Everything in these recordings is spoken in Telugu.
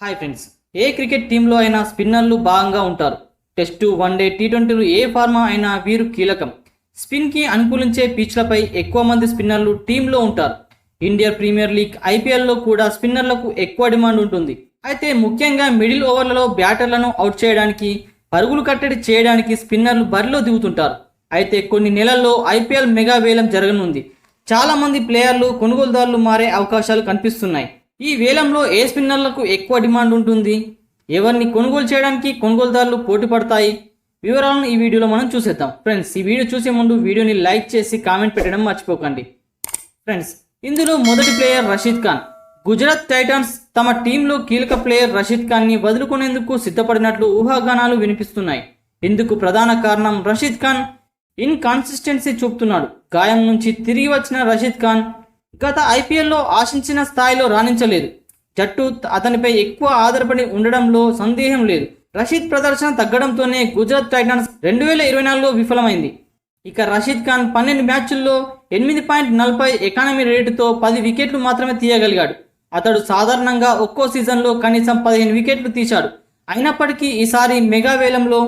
హాయ్ ఫ్రెండ్స్, ఏ క్రికెట్ టీంలో అయినా స్పిన్నర్లు భాగంగా ఉంటారు. టెస్టు, వన్డే, టీ20లు ఏ ఫార్మా అయినా వీరు కీలకం. స్పిన్కి అనుకూలించే పిచ్లపై ఎక్కువ మంది స్పిన్నర్లు టీంలో ఉంటారు. ఇండియా ప్రీమియర్ లీగ్, ఐపీఎల్లో కూడా స్పిన్నర్లకు ఎక్కువ డిమాండ్ ఉంటుంది. అయితే ముఖ్యంగా మిడిల్ ఓవర్లలో బ్యాటర్లను అవుట్ చేయడానికి, పరుగులు కట్టడి చేయడానికి స్పిన్నర్లు బరిలో దిగుతుంటారు. అయితే కొన్ని నెలల్లో ఐపీఎల్ మెగా వేలం జరగనుంది. చాలామంది ప్లేయర్లు, కొనుగోలుదారులు మారే అవకాశాలు కనిపిస్తున్నాయి. ఈ వేలంలో ఏ స్పిన్నర్లకు ఎక్కువ డిమాండ్ ఉంటుంది, ఎవరిని కొనుగోలు చేయడానికి కొనుగోలుదారులు పోటీ పడతాయి, వివరాలను ఈ వీడియోలో మనం చూసేద్దాం. ఫ్రెండ్స్, ఈ వీడియో చూసే ముందు వీడియోని లైక్ చేసి కామెంట్ పెట్టడం మర్చిపోకండి. ఫ్రెండ్స్, ఇందులో మొదటి ప్లేయర్ రషీద్ ఖాన్. గుజరాత్ టైటన్స్ తమ టీంలో కీలక ప్లేయర్ రషీద్ ఖాన్ని వదులుకునేందుకు సిద్ధపడినట్లు ఊహాగానాలు వినిపిస్తున్నాయి. ఇందుకు ప్రధాన కారణం రషీద్ ఖాన్ ఇన్కాన్సిస్టెన్సీ చూపుతున్నాడు. గాయం నుంచి తిరిగి వచ్చిన రషీద్ ఖాన్ గత ఐపీఎల్లో ఆశించిన స్థాయిలో రాణించలేదు. జట్టు అతనిపై ఎక్కువ ఆధారపడి ఉండడంలో సందేహం లేదు. రషీద్ ప్రదర్శన తగ్గడంతోనే గుజరాత్ టైటన్స్ 2024లో విఫలమైంది. ఇక రషీద్ ఖాన్ 12 మ్యాచ్ల్లో 8.40 ఎకానమీ రేటుతో 10 వికెట్లు మాత్రమే తీయగలిగాడు. అతడు సాధారణంగా ఒక్కో సీజన్లో కనీసం 15 వికెట్లు తీశాడు. అయినప్పటికీ ఈసారి మెగా వేలంలో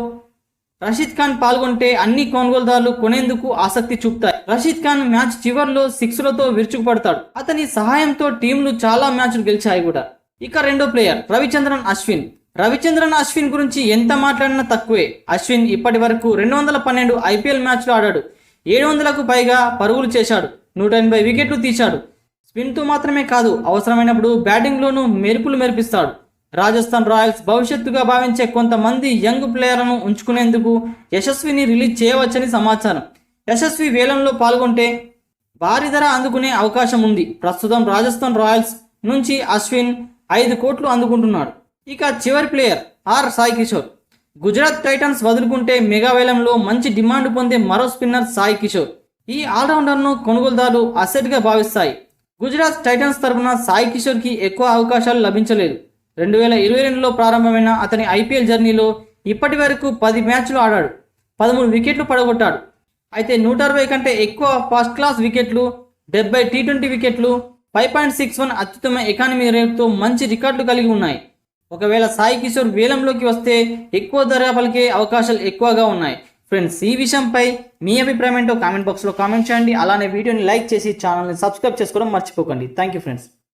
రషీద్ ఖాన్ పాల్గొంటే అన్ని కొనుగోలుదారులు కొనేందుకు ఆసక్తి చూపుతాయి. రషీద్ ఖాన్ మ్యాచ్ చివర్లో 6లతో విరుచుకుపడతాడు. అతని సహాయంతో టీంలు చాలా మ్యాచ్లు గెలిచాయి కూడా. ఇక రెండో ప్లేయర్ రవిచంద్రన్ అశ్విన్. రవిచంద్రన్ అశ్విన్ గురించి ఎంత మాట్లాడినా తక్కువే. అశ్విన్ ఇప్పటి వరకు 212 ఐపీఎల్ మ్యాచ్లు ఆడాడు. 700కు పైగా పరుగులు చేశాడు. 180 వికెట్లు తీశాడు. స్పిన్తో మాత్రమే కాదు, అవసరమైనప్పుడు బ్యాటింగ్లోనూ మెరుపులు మెరిపిస్తాడు. రాజస్థాన్ రాయల్స్ భవిష్యత్తుగా భావించే కొంతమంది యంగ్ ప్లేయర్లను ఉంచుకునేందుకు యశస్విని రిలీజ్ చేయవచ్చని సమాచారం. యశస్వి వేలంలో పాల్గొంటే భారీ ధర అందుకునే అవకాశం ఉంది. ప్రస్తుతం రాజస్థాన్ రాయల్స్ నుంచి అశ్విన్ 5 కోట్లు అందుకుంటున్నాడు. ఇక చివరి ప్లేయర్ సాయి కిషోర్. గుజరాత్ టైటన్స్ వదులుకుంటే మెగా వేలంలో మంచి డిమాండ్ పొందే మరో స్పిన్నర్ సాయి కిషోర్. ఈ ఆల్రౌండర్ను కొనుగోలుదారులు అసెట్గా భావిస్తాయి. గుజరాత్ టైటన్స్ తరఫున సాయి కిషోర్కి ఎక్కువ అవకాశాలు లభించలేదు. 2022లో ప్రారంభమైన అతని ఐపీఎల్ జర్నీలో ఇప్పటి వరకు 10 మ్యాచ్లు ఆడాడు. 13 వికెట్లు పడగొట్టాడు. అయితే 160 కంటే ఎక్కువ ఫస్ట్ క్లాస్ వికెట్లు, 70 టీ20 వికెట్లు, 5.61 అత్యుత్తమ ఎకానమీ రేటుతో మంచి రికార్డులు కలిగి ఉన్నాయి. ఒకవేళ సాయి కిషోర్ వేలంలోకి వస్తే ఎక్కువ ధర పలికే అవకాశాలు ఎక్కువగా ఉన్నాయి. ఫ్రెండ్స్, ఈ విషయంపై మీ అభిప్రాయం ఏంటో కామెంట్ బాక్స్లో కామెంట్ చేయండి. అలానే వీడియోని లైక్ చేసి ఛానల్ని సబ్స్క్రైబ్ చేసుకోవడం మర్చిపోకండి. Thank you friends.